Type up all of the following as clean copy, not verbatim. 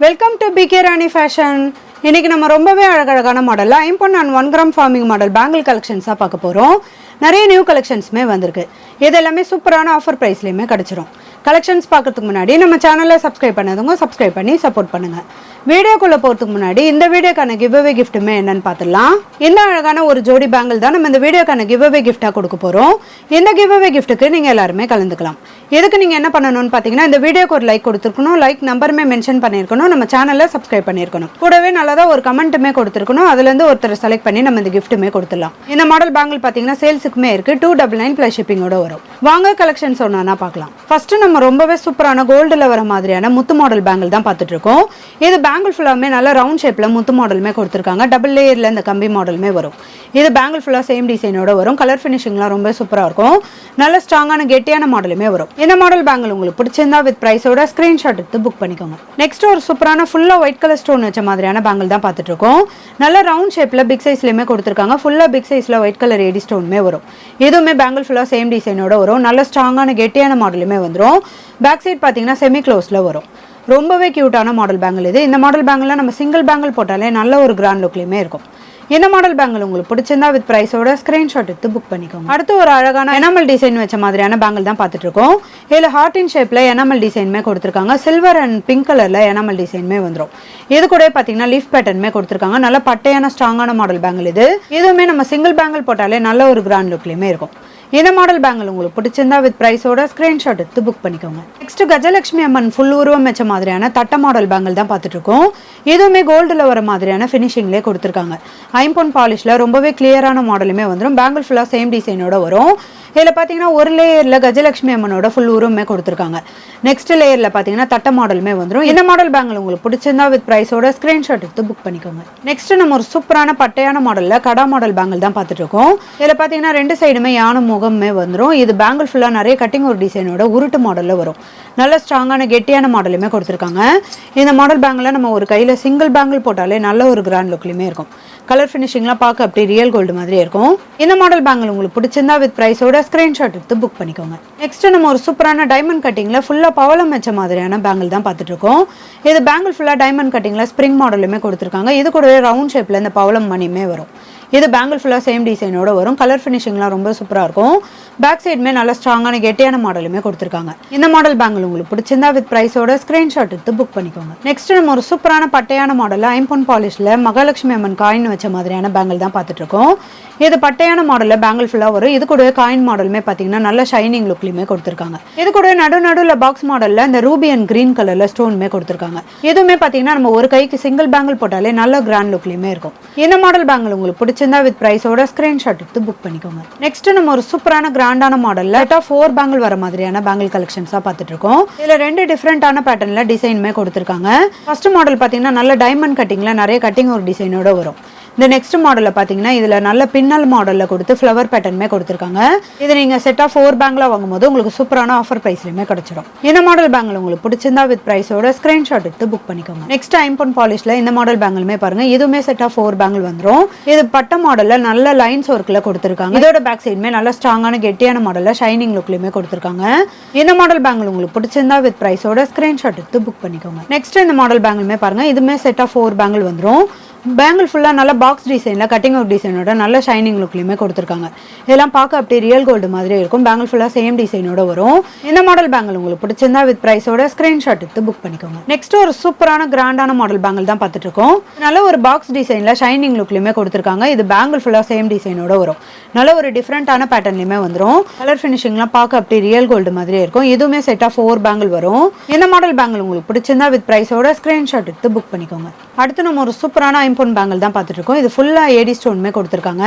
Welcome to PK Rani fashion. இன்னைக்கு நம்ம ரொம்பவே அழகழகான மாடல்ல 1 கிராம் ஃபார்மிங் மாடல் பேங்கிள் கலெக்ஷன்ஸாக பார்க்க போகிறோம். நிறைய நியூ கலெக்ஷன்ஸுமே வந்திருக்கு. இது எல்லாமே சூப்பரான ஆஃபர் ப்ரைஸ்லையுமே கிடச்சிரும். கலெக்ஷன்ஸ் பார்க்கறதுக்கு முன்னாடி நம்ம சேனலை சப்ஸ்கிரைப் பண்ணாதவங்க சப்ஸ்கிரைப் பண்ணி சப்போர்ட் பண்ணுங்கள். வீடியோக்குள்ளே போகிறதுக்கு முன்னாடி இந்த வீடியோக்கான கிவ் அவே கிஃப்ட்டுமே என்னன்னு பார்த்துடலாம். இந்த அழகான ஒரு ஜோடி பேங்கிள் தான் நம்ம இந்த வீடியோக்கான கிவ் அவே கிஃப்ட்டாக கொடுக்க போகிறோம். இந்த கிவ் அவே கிஃப்ட்டுக்கு நீங்கள் எல்லாருமே கலந்துக்கலாம். இதுக்கு நீங்கள் என்ன பண்ணணும்னு பார்த்தீங்கன்னா, இந்த வீடியோக்கு ஒரு லைக் கொடுத்துருக்கணும், லைக் நம்பருமே மென்ஷன் பண்ணியிருக்கணும், நம்ம சேனலை சப்ஸ்கிரைப் பண்ணியிருக்கணும், கூடவே நல்லதாக ஒரு கமெண்ட்டுமே கொடுத்துருக்கணும். அதுலேருந்து ஒருத்தர் செலக்ட் பண்ணி நம்ம இந்த கிஃப்ட்டுமே கொடுத்துடலாம். இந்த மாடல் பேங்கிள் பார்த்தீங்கன்னா சேல்ஸுக்குமே இருக்குது. 299 ப்ளஸ் ஷிப்பிங்கோட வரும். வாங்க கலெக்ஷன்ஸ் ஒன்றா பார்க்கலாம். ஃபர்ஸ்ட் நம்ம ரொம்பவே சூப்பரான கோல்டில் வர மாதிரியான முத்து மாடல் பேங்கிள் தான் பார்த்துட்டு இருக்கோம். இது பேங்கிள் ஃபுல்லாமே நல்ல ரவுண்ட் ஷேப்பில் முத்து மாடலுமே கொடுத்துருக்காங்க. டபுள் லேயரில் இந்த கம்பி மாடலுமே வரும். இது பேங்கிள் ஃபுல்லாக சேம் டிசைனோட வரும். கலர் ஃபினிஷிங்லாம் ரொம்ப சூப்பராக இருக்கும். நல்ல ஸ்ட்ராங்கான கெட்டியான மாடலுமே வரும். இந்த மாடல் பேங்கிள் உங்களுக்கு பிடிச்சிருந்தா வித் ப்ரைஸோட ஸ்க்ரீன்ஷாட் எடுத்து புக் பண்ணிக்கோங்க. நெக்ஸ்ட் ஒரு சூப்பரான ஃபுல்லாக ஒயிட் கலர் ஸ்டோன் வச்ச மாதிரியான பேங்கிள் தான் பார்த்துட்டு இருக்கோம். நல்ல ரவுண்ட் ஷேப்பில் பிக் சைஸ்லையுமே கொடுத்துருக்காங்க. ஃபுல்லாக பிக் சைஸில் ஒயிட் கலர் ஏடி ஸ்டோனுமே வரும். இதுவுமே பேங்கிள் ஃபுல்லாக சேம் டிசைனோட வரும். நல்ல ஸ்ட்ராங்கான கெட்டியான மாடலுமே வந்துடும். பேக் சைட் பார்த்தீங்கன்னா செமி க்ளோஸில் வரும். ரொம்பவே க்யூட்டான மாடல் பேங்கிள் இது. இந்த மாடல் பேங்கில் நம்ம சிங்கிள் பேங்கிள் போட்டாலே நல்ல ஒரு கிராண்ட் லுக்லையுமே இருக்கும். இந்த மாடல் பேங்கிள் உங்களுக்கு பிடிச்சிருந்தா வித் ப்ரைஸோட ஸ்க்ரீன்ஷாட் எடுத்து புக் பண்ணிக்கோங்க. அடுத்து ஒரு அழகான எனாமல் டிசைன் வச்ச மாதிரியான பேங்கிள் தான் பார்த்துட்டு இருக்கோம். இதில் ஹார்ட் இன் ஷேப்பில் எனாமல் டிசைனுமே கொடுத்துருக்காங்க. சில்வர் அண்ட் பிங்க் கலரில் எனாமல் டிசைனுமே வந்துடும். இது கூட பார்த்தீங்கன்னா லீஃப் பேட்டர்னுமே கொடுத்துருக்காங்க. நல்ல பட்டையான ஸ்ட்ராங்கான மாடல் பேங்கிள் இது. இதுவுமே நம்ம சிங்கிள் பேங்கிள் போட்டாலே நல்ல ஒரு கிராண்ட் லுக்லையுமே இருக்கும். இந்த மாடல் பேங்கிள் உங்களுக்கு பிடிச்சிருந்தா வித் ப்ரைஸோட ஸ்க்ரீன்ஷாட் எடுத்து புக் பண்ணிக்கோங்க. நெக்ஸ்ட் கஜலட்சுமி அம்மன் ஃபுல் உருவம் வச்ச மாதிரியான தட்ட மாடல் பேங்கிள் தான் பார்த்துட்டு இருக்கோம். இதுவுமே கோல்டில் வர மாதிரியான ஃபினிஷிங்லேயே கொடுத்துருக்காங்க. ஐம்பொன் பாலிஷில் ரொம்பவே கிளியரான மாடலுமே வந்துடும். பேங்கிள் ஃபுல்லாக சேம் டிசைனோட வரும். இதில் பார்த்தீங்கன்னா ஒரு லேயரில் கஜலட்சுமி அம்மனோட ஃபுல் உருவமே கொடுத்துருக்காங்க. நெக்ஸ்ட் லேயரில் பார்த்தீங்கன்னா தட்ட மாடலுமே வந்துடும். இந்த மாடல் பேங்கிள் உங்களுக்கு பிடிச்சிருந்தா வித் ப்ரைஸோட ஸ்க்ரீன்ஷாட் எடுத்து புக் பண்ணிக்கோங்க. நெக்ஸ்ட் நம்ம ஒரு சூப்பரான பட்டையான மாடலில் கடா மாடல் பேங்கிள் தான் பார்த்துட்டு இருக்கோம். இதில் பார்த்தீங்கன்னா ரெண்டு சைடுமே யானை முகமே வந்துடும். இது பேங்கிள் ஃபுல்லாக நிறைய கட்டிங் ஒரு டிசைனோட உருட்டு மாடலில் வரும். நல்ல ஸ்ட்ராங்கான கெட்டியான மாடலுமே கொடுத்துருக்காங்க. இந்த மாடல் பேங்கில் நம்ம ஒரு கையில் சிங்கிள் பேங்கிள் போட்டாலே நல்ல ஒரு கிராண்ட் லுக்லையுமே இருக்கும். கலர் ஃபினிஷிங்லாம் பார்க்க அப்படி ரியல் கோல்டு மாதிரியே இருக்கும். இந்த மாடல் பேங்கிள் உங்களுக்கு பிடிச்சிருந்தா வித் ப்ரைஸோட ஸ்க்ரீன்ஷாட் எடுத்து புக் பண்ணிக்கோங்க. நெக்ஸ்ட் நம்ம ஒரு சூப்பரான டைமண்ட் கட்டிங்ல ஃபுல்லா பவளம் வச்ச மாதிரியான பேங்கிள் தான் பார்த்துட்டு இருக்கோம். இது பேங்கிள் ஃபுல்லா டைமண்ட் கட்டிங்ல ஸ்ப்ரிங் மாடலுமே கொடுத்துருக்காங்க. இது கூட ரவுண்ட் ஷேப்ல இந்த பவளம் மணியுமே வரும். இது பேங்கிள் ஃபுல்லா சேம் டிசைனோட வரும். கலர் ஃபினிஷிங்லாம் ரொம்ப சூப்பராக இருக்கும். பேக் சைடுமே நல்ல ஸ்ட்ராங்கான கெட்டியான மாடலுமே கொடுத்துருக்காங்க. இந்த மாடல் பேங்கிள் உங்களுக்கு பிடிச்சிருந்தா வித் ப்ரைஸோட ஸ்க்ரீன்ஷாட் எடுத்து புக் பண்ணிக்கோங்க. நெக்ஸ்ட் நம்ம ஒரு சூப்பரான பட்டையான மாடலில் ஐம்பொன் பாலிஷில் மகாலட்சுமி அம்மன் காயின் வச்ச மாதிரியான பேங்கிள் தான் பார்த்துட்டு இருக்கோம். இது பட்டையான மாடலில் பேங்கிள் ஃபுல்லாக வரும். இது கூட காயின் மாடலுமே பார்த்தீங்கன்னா நல்ல ஷைனிங் லுக்லையுமே கொடுத்துருக்காங்க. இது கூட நடுவில் பாக்ஸ் மாடலில் இந்த ரூபி அண்ட் கிரீன் கலரில் ஸ்டோனுமே கொடுத்துருக்காங்க. இதுவுமே பார்த்தீங்கன்னா நம்ம ஒரு கைக்கு சிங்கிள் பேங்கிள் போட்டாலே நல்ல கிராண்ட் லுக்லையுமே இருக்கும். இந்த மாடல் பேங்கிள் உங்களுக்கு பிடிச்சிருந்தா வித் ப்ரைஸோட ஸ்க்ரீன்ஷாட் எடுத்து புக் பண்ணிக்கோங்க. நெக்ஸ்ட் நம்ம ஒரு சூப்பரான கிராண்டான மாடலில் 4 பேங்கிள் வர மாதிரியான பேங்கிள் கலெக்ஷன்ஸாக பார்த்துட்டு இருக்கோம். இதில் 2 டிஃப்ரெண்டான பேட்டர்னில் டிசைனுமே கொடுத்துருக்காங்க. ஃபர்ஸ்ட் மாடல் பார்த்தீங்கன்னா நல்ல டைமண்ட் கட்டிங்கில் நிறைய கட்டிங் ஒரு டிசைனோட வரும். இந்த நெக்ஸ்ட் மாடலில் பார்த்தீங்கன்னா இதில் நல்ல பின்னல் மாடலில் கொடுத்து ஃப்ளவர் பேட்டர்னுமே கொடுத்துருக்காங்க. இது நீங்கள் செட் ஆஃப் 4 பேங்கில் வாங்கும்போது உங்களுக்கு சூப்பரான ஆஃபர் ப்ரைஸ்லையுமே கிடைச்சிடும். இந்த மாடல் பேங்கிள் உங்களுக்கு பிடிச்சிருந்தா வித் ப்ரைஸோட ஸ்க்ரீன்ஷாட் எடுத்து புக் பண்ணிக்கோங்க. நெக்ஸ்ட் ஐம்பொன் பாலிஷில் இந்த மாடல் பேங்கிளுமே பாருங்க. இதுவுமே செட் ஆஃப் 4 பேங்கிள் வந்துடும். இது பட்ட மாடலில் நல்ல லைன்ஸ் ஒர்க்கில் கொடுத்துருக்காங்க. இதோட பேக் சைடுமே நல்ல ஸ்ட்ராங்கான கெட்டியான மாடலில் ஷைனிங் லுக்லையுமே கொடுத்துருக்காங்க. இந்த மாடல் பேங்கிள் உங்களுக்கு பிடிச்சிருந்தா வித் ப்ரைஸோட ஸ்க்ரீன்ஷாட் எடுத்து புக் பண்ணிக்கோங்க. நெக்ஸ்ட் இந்த மாடல் பேங்கிளுமே பாருங்க. இதுவுமே செட் ஆஃப் 4 பேங்கிள் வந்துடும். பேங்கிள் ஃபுல்லாக நல்ல பாக்ஸ் டிசைனில் கட்டிங் அவுட் டிசைனோட நல்ல ஷைனிங் லுக்லையுமே கொடுத்துருக்காங்க. இதெல்லாம் பார்க்க அப்படியே ரியல் கோல்டு மாதிரி இருக்கும். பேங்கிள் ஃபுல்லாக சேம் டிசைனோட வரும். இந்த மாடல் பேங்கிள் உங்களுக்கு பிடிச்சிருந்தா வித் ப்ரைஸோட ஸ்க்ரீன்ஷாட் எடுத்து புக் பண்ணிக்கோங்க. நெக்ஸ்ட் ஒரு சூப்பரான கிராண்டான மாடல் பேங்கிள் தான் பார்த்துட்டு இருக்கோம். நல்ல ஒரு பாக்ஸ் டிசைனில் ஷைனிங் லுக்லையுமே கொடுத்துருக்காங்க. இது பேங்கிள் ஃபுல்லாக சேம் டிசைனோட வரும். நல்ல ஒரு டிஃப்ரெண்டான பேட்டர்ன்லையுமே வந்துடும். கலர் ஃபினிஷிங்லாம் பார்க்க அப்படியே ரியல் கோல்டு மாதிரியே இருக்கும். இதுவுமே செட் ஆஃப் 4 பேங்கிள் வரும். இந்த மாடல் பேங்கிள் உங்களுக்கு பிடிச்சிருந்தா வித் ப்ரைஸோட ஸ்க்ரீன்ஷாட் எடுத்து புக் பண்ணிக்கோங்க. அடுத்து நம்ம ஒரு சூப்பரான ஐம்பொன் பேங்கிள் தான் பார்த்துட்டு இருக்கோம். இது ஃபுல்லாக ஏடி ஸ்டோனுமே கொடுத்துருக்காங்க.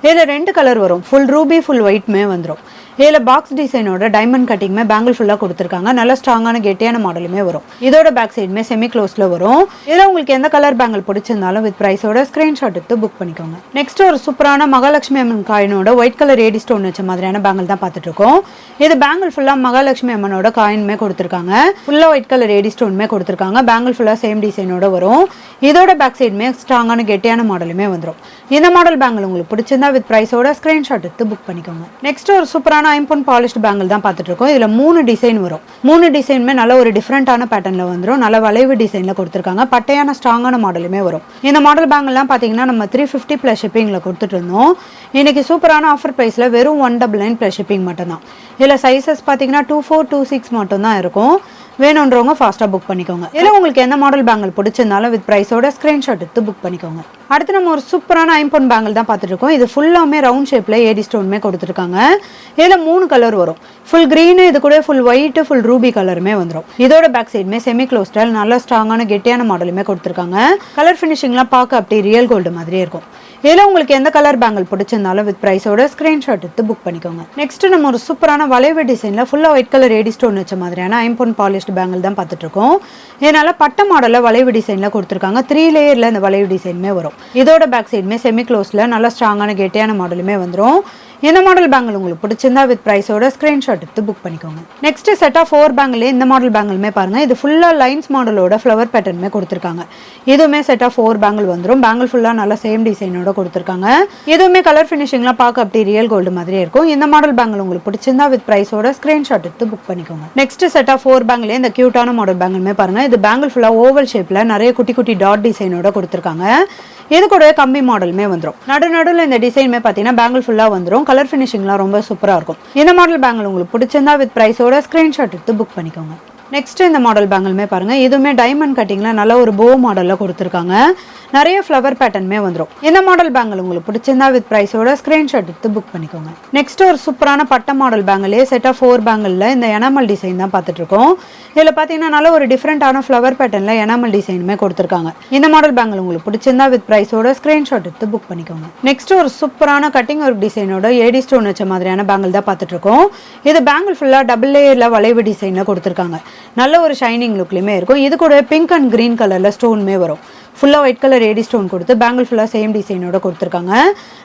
இதில் 2 கலர் வரும். ஃபுல் ரூபி ஃபுல் ஒயிட்மே வந்துடும். இதில் பாக்ஸ் டிசைனோட டைமண்ட் கட்டிங்குமே பேங்கிள் ஃபுல்லாக கொடுத்துருக்காங்க. நல்ல ஸ்ட்ராங்கான கெட்டியான மாடலுமே வரும். இதோட பேக் சைடுமே செமி க்ளோஸில் வரும். இதில் உங்களுக்கு எந்த கலர் பேங்கிள் பிடிச்சிருந்தாலும் வித் ப்ரைஸோட ஸ்க்ரீன்ஷாட் எடுத்து புக் பண்ணிக்கோங்க. நெக்ஸ்ட் ஒரு சூப்பரான மகாலட்சுமி அம்மன் காயினோட ஒயிட் கலர் ஏடி ஸ்டோன் வச்ச மாதிரியான பேங்கிள் தான் பார்த்துட்டு இருக்கோம். இது பேங்கிள் ஃபுல்லாக மகாலட்சுமி அம்மனோட காயினுமே கொடுத்துருக்காங்க. ஃபுல்லாக ஒயிட் கலர் ஏடி ஸ்டோனுமே கொடுத்துருக்காங்க. பேங்கிள் ஃபுல்லாக சேம் டிசைனோட வரும். இதோட பேக் சைடுமே ஸ்ட்ராங்கான கெட்டியான மாடலுமே வந்துடும். இந்த மாடல் பேங்கிள் உங்களுக்கு பிடிச்சிருந்தா வித் ப்ரைஸோட ஸ்க்ரீன்ஷாட் எடுத்து புக் பண்ணிக்கோங்க. நெக்ஸ்ட் ஒரு சூப்பரான ஐம்பொன் பாலிஷ்டு பேங்கிள் தான் பார்த்துட்டு இருக்கோம். இதில் 3 டிசைன் வரும். 3 டிசைனுமே நல்ல ஒரு டிஃப்ரெண்டான பேட்டர்னில் வந்துடும். நல்ல வளைவு டிசைனில் கொடுத்துருக்காங்க. பட்டையான ஸ்ட்ராங்கான மாடலுமே வரும். இந்த மாடல் பேங்கிள்லாம் பார்த்தீங்கன்னா நம்ம 350 ப்ளஸ் ஷிப்பிங்கில் கொடுத்துட்டு இருந்தோம். இன்னைக்கு சூப்பரான ஆஃபர் ப்ரைஸில் வெறும் 199 ப்ளஸ் ஷிப்பிங் மட்டும்தான். இதில் சைஸஸ் பார்த்தீங்கன்னா 24, 26 மட்டும்தான் இருக்கும். வேணுன்றவங்க ஃபாஸ்ட்டாக புக் பண்ணிக்கோங்க. இதில் உங்களுக்கு எந்த மாடல் பேங்கிள் பிடிச்சிருந்தாலும் வித் ப்ரைஸோட ஸ்க்ரீன்ஷாட் எடுத்து புக் பண்ணிக்கோங்க. அடுத்து நம்ம ஒரு சூப்பரான ஐம்பொன் பேங்கிள் தான் பார்த்துட்டு இருக்கோம். இது ஃபுல்லாமே ரவுண்ட் ஷேப்பில் ஏடி ஸ்டோனுமே கொடுத்துருக்காங்க. இதில் 3 கலர் வரும். ஃபுல் க்ரீனு, இது கூட ஃபுல் ஒயிட்டு, ஃபுல் ரூபி கலருமே வந்துடும். இதோட பேக் சைடுமே செமி க்ளோஸ்டால் நல்ல ஸ்ட்ராங்கான கெட்டியான மாடலுமே கொடுத்துருக்காங்க. கலர் ஃபினிஷிங்லாம் பார்க்க அப்படி ரியல் கோல்டு மாதிரியே இருக்கும். இதில் உங்களுக்கு எந்த கலர் பேங்கிள் பிடிச்சிருந்தாலும் வித் ப்ரைஸோட ஸ்க்ரீன்ஷாட் எடுத்து புக் பண்ணிக்கோங்க. நெக்ஸ்ட் நம்ம ஒரு சூப்பரான வளைவு டிசைனில் ஃபுல்லாக ஒயிட் கலர் ஏடி ஸ்டோன் வச்ச மாதிரியான ஐம்பொன் பாலிஷ்டு பேங்கிள் தான் பார்த்துட்டு இருக்கோம். இதனால பட்ட மாடலில் வளைவு டிசைனில் கொடுத்துருக்காங்க. 3 லேயரில் இந்த வளைவு டிசைனுமே வரும். இதோட பேக் சைடுமே செமி க்ளோஸில் நல்ல ஸ்ட்ராங்கான கெட்டியான மாடலுமே வந்துடும். இந்த மாடல் பேங்கிள் உங்களுக்கு பிடிச்சிருந்தா வித் ப்ரைஸோட ஸ்க்ரீன்ஷாட் எடுத்து புக் பண்ணிக்கோங்க. நெக்ஸ்ட் செட் ஆஃப் 4 பேங்கிள் இந்த மாடல் பேங்கிளுமே பாருங்க. இது ஃபுல்லாக லைன்ஸ் மாடலோட ஃப்ளவர் பேட்டர்னுமே கொடுத்துருக்காங்க. இதுவுமே செட் ஆஃப் 4 பேங்கிள் வந்துடும். பேங்கிள் ஃபுல்லாக நல்ல சேம் டிசைனோட கொடுத்துருக்காங்க. இதுவுமே கலர் ஃபினிஷிங்லாம் பார்க்க அப்படி ரியல் கோல்டு மாதிரியே இருக்கும். இந்த மாடல் பேங்கிள் உங்களுக்கு பிடிச்சிருந்தா வித் ப்ரைஸோட ஸ்க்ரீன்ஷாட் எடுத்து புக் பண்ணிக்கோங்க. நெக்ஸ்ட் செட் ஆஃப் 4 பேங்கிள் இந்த கியூட்டான மாடல் பேங்கிளுமே பாருங்க. இது பேங்கிள் ஃபுல்லாக ஓவல் ஷேப்பில் நிறைய குட்டி குட்டி டாட் டிசைனோட கொடுத்துருக்காங்க. இது கூட கம்பி மாடலுமே வந்துடும். நடுநடுவில் இந்த டிசைனுமே பார்த்தீங்கன்னா பேங்கிள் ஃபுல்லாக வந்துடும். கலர் ஃபினிஷிங்லாம் ரொம்ப சூப்பராக இருக்கும். இந்த மாடல் பேங்கிள் உங்களுக்கு பிடிச்சிருந்தா வித் ப்ரைஸோட ஸ்க்ரீன்ஷாட் எடுத்து புக் பண்ணிக்கோங்க. நெக்ஸ்ட் இந்த மாடல் பேங்கிளுமே பாருங்க. இதுவுமே டைமண்ட் கட்டிங்ல நல்ல ஒரு போ மாடல்ல கொடுத்துருக்காங்க. நிறைய ஃப்ளவர் பேட்டர்னுமே வந்துடும். இந்த மாடல் பேங்கிள் உங்களுக்கு பிடிச்சிருந்தா வித் ப்ரைஸோட ஸ்க்ரீன்ஷாட் எடுத்து புக் பண்ணிக்கோங்க. நெக்ஸ்ட் ஒரு சூப்பரான பட்ட மாடல் பேங்கிளே செட் ஆஃப் 4 பேங்கிளில் இந்த எனாமல் டிசைன் தான் பார்த்துட்டு இருக்கோம். இதில் பார்த்தீங்கன்னா நல்ல ஒரு டிஃப்ரெண்டான ஃப்ளவர் பேட்டர்னில் எனாமல் டிசைனுமே கொடுத்துருக்காங்க. இந்த மாடல் பேங்கிள் உங்களுக்கு பிடிச்சிருந்தா வித் ப்ரைஸோட ஸ்க்ரீன்ஷாட் எடுத்து புக் பண்ணிக்கோங்க. நெக்ஸ்ட் ஒரு சூப்பரான கட்டிங் ஒர்க் டிசைனோட ஏடி ஸ்டோன் வச்ச மாதிரியான பேங்கிள் தான் பார்த்துட்டு இருக்கோம். இது பேங்கிள் ஃபுல்லாக டபுள் லேயரில் வளைவு டிசைனில் கொடுத்துருக்காங்க. நல்ல ஒரு ஷைனிங் லுக்லையுமே இருக்கும். இது கூட பிங்க் அண்ட் கிரீன் கலரில் ஸ்டோனுமே வரும். ஃபுல்லாக ஒயிட் கலர் ஏடி ஸ்டோன் கொடுத்து பேங்கிள் ஃபுல்லாக சேம் டிசைனோட கொடுத்துருக்காங்க.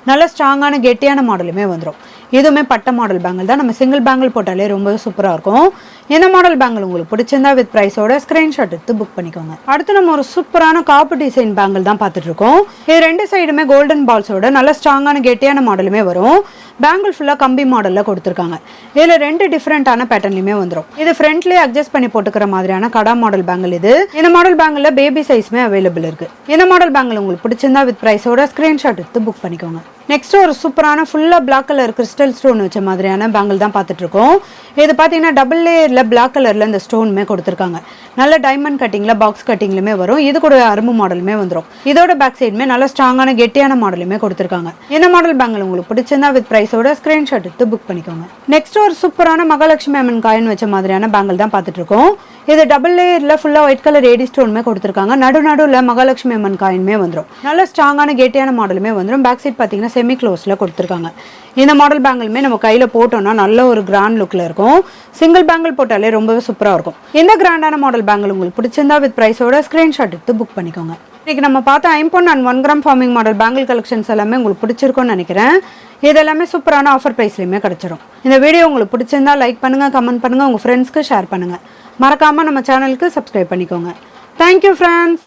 நல்ல ஸ்ட்ராங்கான கெட்டியான மாடலுமே வந்துடும். இதுவுமே பட்ட மாடல் பேங்கிள் தான். நம்ம சிங்கிள் பேங்கிள் போட்டாலே ரொம்ப சூப்பராக இருக்கும். இந்த மாடல் பேங்கிள் உங்களுக்கு பிடிச்சிருந்தா வித் ப்ரைஸோட ஸ்க்ரீன்ஷாட் எடுத்து புக் பண்ணிக்கோங்க. அடுத்து நம்ம ஒரு சூப்பரான காப்பு டிசைன் பேங்கிள் தான் பார்த்துட்டு இருக்கோம். இது 2 சைடுமே கோல்டன் பால்ஸோட நல்ல ஸ்ட்ராங்கான கெட்டியான மாடலுமே வரும். பேங்கிள் ஃபுல்லாக கம்பி மாடலில் கொடுத்துருக்காங்க. இதில் 2 டிஃப்ரெண்டான பேட்டர்ன்லையுமே வந்துடும். இது ஃப்ரண்ட்லேயே அட்ஜஸ்ட் பண்ணி போட்டுக்கிற மாதிரியான கடா மாடல் பேங்கிள் இது. இந்த மாடல் பேங்கிளில் பேபி சைஸ்மே அவைலபிள் இருக்கு. இந்த மாடல் பேங்கிள் உங்களுக்கு பிடிச்சிருந்தா வித் ப்ரைஸோட ஸ்க்ரீன்ஷாட் எடுத்து புக் பண்ணிக்கோங்க. நெக்ஸ்ட் ஒரு சூப்பரான ஃபுல்லாக பிளாக் கலர் கிறிஸ்டல் ஸ்டோன் வச்ச மாதிரியான பேங்கிள் தான் பார்த்துட்டு இருக்கோம். இது பார்த்தீங்கன்னா டபுள் லேயரில் பிளாக் கலரில் இந்த ஸ்டோனுமே கொடுத்துருக்காங்க. நல்ல டைமண்ட் கட்டிங்கில் பாக்ஸ் கட்டிங்லுமே வரும். இது கூட அரும்பு மாடலுமே வந்துடும். இதோட பேக் சைடுமே நல்ல ஸ்ட்ராங்கான கெட்டியான மாடலுமே கொடுத்துருக்காங்க. இந்த மாடல் பேங்கிள் உங்களுக்கு பிடிச்சிருந்தா வித் ப்ரைஸோட ஸ்க்ரீன்ஷாட் எடுத்து புக் பண்ணிக்கோங்க. நெக்ஸ்ட் ஒரு சூப்பரான மகாலட்சுமி அம்மன் காயின் வச்ச மாதிரியான பேங்கிள் தான் பார்த்துட்டு இருக்கோம். இது டபுள் லேயரில் ஃபுல்லாக ஒயிட் கலர் ஏடி ஸ்டோனுமே கொடுத்துருக்காங்க. நடுவில் மகாலட்சுமி அம்மன் காயின்மே வந்துடும். நல்ல ஸ்ட்ராங்கான கெட்டியான மாடலுமே வந்துடும். பேக் சைட் பார்த்தீங்கன்னா செமி க்ளோஸில் கொடுத்துருக்காங்க. இந்த மாடல் பேங்கிளுமே நம்ம கையில் போட்டோம்னா நல்ல ஒரு கிராண்ட் லுக்கில் இருக்கும். சிங்கிள் பேங்கிள் போட்டாலே ரொம்பவே சூப்பராக இருக்கும். இந்த கிராண்டான மாடல் பேங்கிள் உங்களுக்கு பிடிச்சிருந்தா வித் ப்ரைஸோட ஸ்க்ரீன்ஷாட் எடுத்து புக் பண்ணிக்கோங்க. இன்னைக்கு நம்ம பார்த்த ஐம்பொன் and 1 gram forming model bangle collections எல்லாமே உங்களுக்கு பிடிச்சிருக்கும்னு நினைக்கிறேன். இது எல்லாமே சூப்பரான ஆஃபர் ப்ரைஸ்லையுமே கிடைச்சிடும். இந்த வீடியோ உங்களுக்கு பிடிச்சிருந்தா லைக் பண்ணுங்க, கமெண்ட் பண்ணுங்க, உங்கள் ஃப்ரெண்ட்ஸ்க்கு ஷேர் பண்ணுங்க. மறக்காம நம்ம சேனலுக்கு சப்ஸ்கிரைப் பண்ணிக்கோங்க. Thank you friends.